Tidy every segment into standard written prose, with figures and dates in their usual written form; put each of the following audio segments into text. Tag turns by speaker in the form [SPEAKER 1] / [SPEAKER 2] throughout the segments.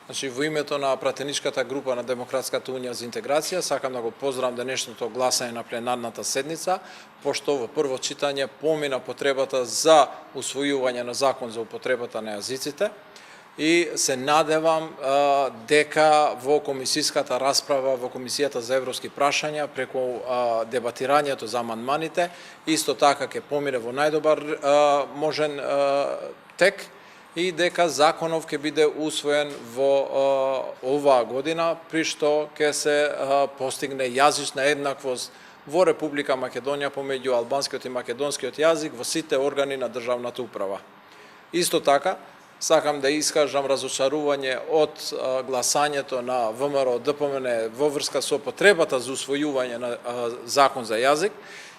[SPEAKER 1] Значи, во името на пратеничката група на Демократската унија за интеграција, сакам да го поздравам денешното гласање на пленарната седница, пошто во прво читање помина потребата за усвојување на закон за употребата на јазиците и се надевам дека во комисиската расправа во Комисијата за европски прашања преку дебатирањето за амандманите, исто така ќе помине во најдобар можен тек и дека законов ќе биде усвоен во оваа година, при што ќе се постигне јазична еднаквост во Република Македонија помеѓу албанскиот и македонскиот јазик во сите органи на државната управа. Исто така, сакам да искажам разочарување од гласањето на ВМРО ДПМН во врска со потребата за усвојување на закон за јазик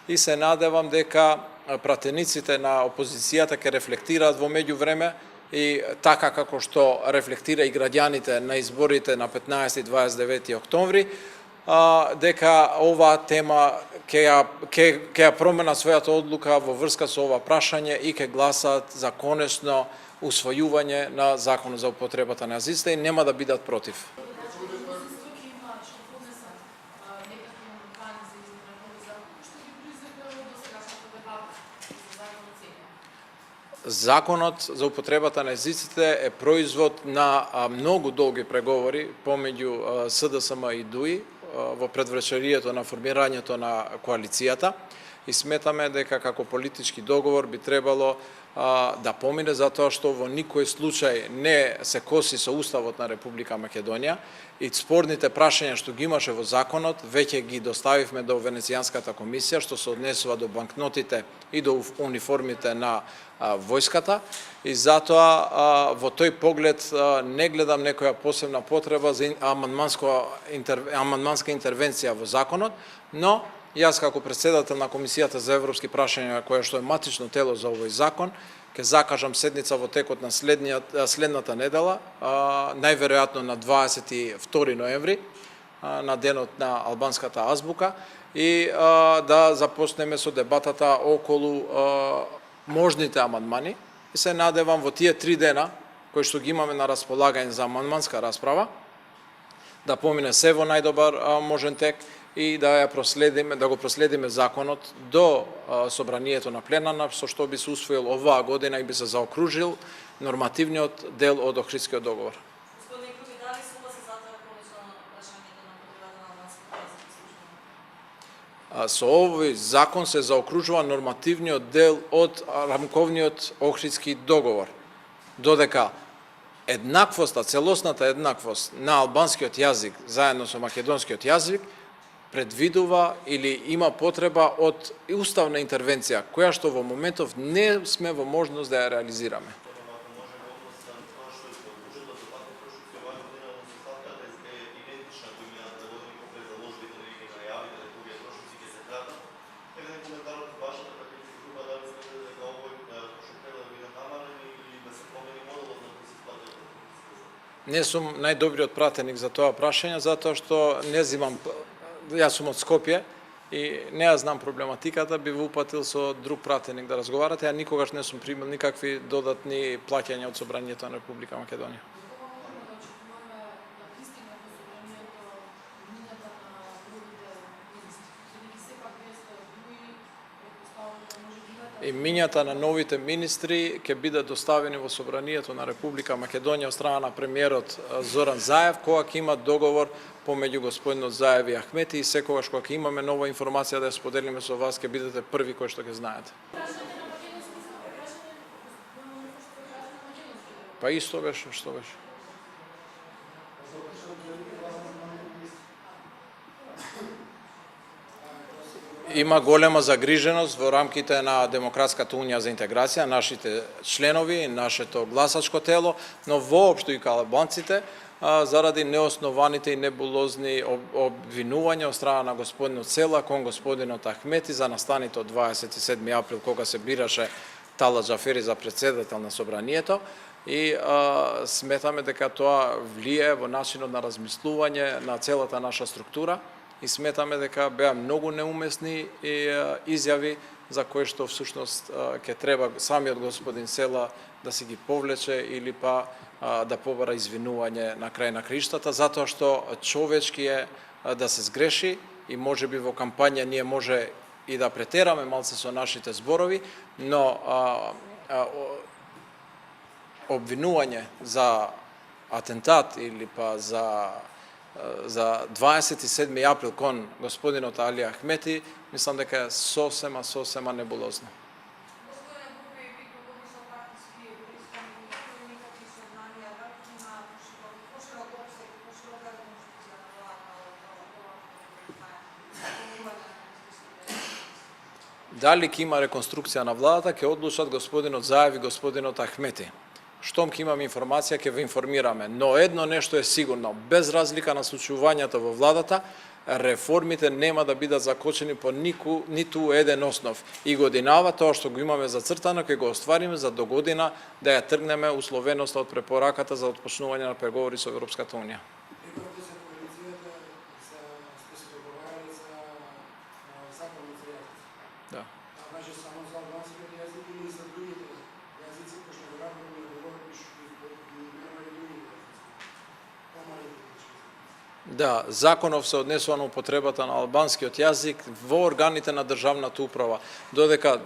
[SPEAKER 1] и се надевам дека пратениците на опозицијата ќе рефлектираат во меѓувреме и така како што рефлектира и граѓаните на изборите на 15 и 29 октомври, дека оваа тема ќе ја промена својата одлука во врска со ова прашање и ќе гласаат за конечно усвојување на законот за употребата на јазиците и нема да бидат против. Законот за употребата на јазиците е производ на многу долги преговори помеѓу СДСМ и ДУИ во предвечерието на формирањето на коалицијата и сметаме дека како политички договор би требало да помине затоа што во никој случај не се коси со Уставот на Република Македонија и спорните прашања што ги имаше во законот веќе ги доставивме до Венецијанската комисија што се однесува до банкнотите и до униформите на војската и затоа во тој поглед не гледам некоја посебна потреба за амандманска интервенција во законот, но јас како председател на Комисијата за европски прашања, која што е матично тело за овој закон, ќе закажам седница во текот на следната недела, најверојатно на 22 ноември, на денот на албанската азбука, и да започнеме со дебатата околу можните амандмани. И се надевам во тие 3 дена, кои што ги имаме на располагање за амандманска расправа, да помине се во најдобар можен тек, и да го проследиме законот до собранието на пленарна, со што би се усвоил оваа година и би се заокружил нормативниот дел од Охридскиот договор.
[SPEAKER 2] Господин Икруги, дали согласи за тоа конечно прашањето на потребата на албанскиот јазик?
[SPEAKER 1] Со овој закон се заокружува нормативниот дел од рамковниот Охридски договор, додека еднаквоста, целосната еднаквост на албанскиот јазик заедно со македонскиот јазик предвидува или има потреба од уставна интервенција, која што во моментов не сме во можност да ја реализираме. Не сум најдобриот пратеник за тоа прашање, затоа што не зимам. Јас сум од Скопје и не ја знам проблематиката, би ве упатил со друг пратеник да разговарате, а никогаш не сум примил никакви додатни плаќања од Собранието на Република Македонија. Имињата на новите министри ќе бидат доставени во Собранието на Република Македонија од страна на премиерот Зоран Заев, кога ќе има договор помеѓу господинот Заев и Ахмети, и секогаш кога ќе имаме нова информација да ја споделиме со вас, ќе бидете први кои што ќе знаете. Па исто беше, што беше. Има голема загриженост во рамките на Демократската унија за интеграција, нашите членови, нашето гласачко тело, но воопшто и албанците, заради неоснованите и небулозни обвинувања од страна на господинот Села кон господинот Ахмети за настаните од 27 април, кога се бираше Тала Џафери за председател на Собранието, и сметаме дека тоа влие во начинот на размислување на целата наша структура, и сметаме дека беа многу неумесни изјави за кои што всушност ќе треба самиот господин Села да си ги повлече или па да побара извинување на крај на криштата, затоа што човечки е да се сгреши и можеби во кампања ние може и да претераме малце со нашите зборови, но обвинување за атентат или па за 27. април кон господинот Али Ахмети, мислам дека е сосема небулозно.
[SPEAKER 3] Gospodine Bubi, vi govorite o partijski iskani, nikakvi nikakvi saznanja, da li ima poširok opseg, poširoka rekonstrukcija na vlada,
[SPEAKER 1] Дали ќе има реконструкција на владата, ќе одлучат господинот Заев и господинот Ахмети. Штом ќе имаме информација, ќе ве информираме. Но едно нешто е сигурно, без разлика на случувањата во владата, реформите нема да бидат закочени по ниту еден основ. И годинава тоа што го имаме зацртано, ќе го оствариме за до година да ја тргнеме условеноста од препораката за отпочнување на преговори со Европската унија.
[SPEAKER 4] Преговорите за коалицијата сте се договарали за законот за јазици.
[SPEAKER 1] Да.
[SPEAKER 4] Важи само за албанскиот јазик или за другите јазици, кои што веројатно не говориш и нема и други јазици. Помали
[SPEAKER 1] Да, законов се однесува на употребата на албанскиот јазик во органите на државната управа, додека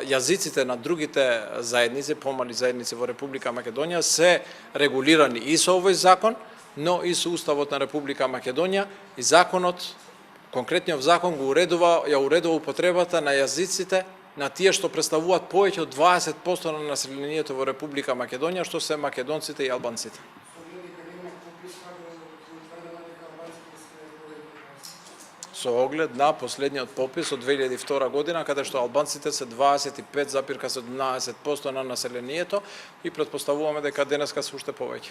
[SPEAKER 1] јазиците на другите заедници, помали заедници во Република Македонија се регулирани и со овој закон, но и со Уставот на Република Македонија и законот, конкретниот закон го ја уредува употребата на јазиците на тие што представуваат повеќе од 20% на населението во Република Македонија, што се македонците и албанците. Со оглед на последниот попис од 2002 година, каде што албанците се 25,17% на населението и претпоставуваме дека денеска се уште повеќе.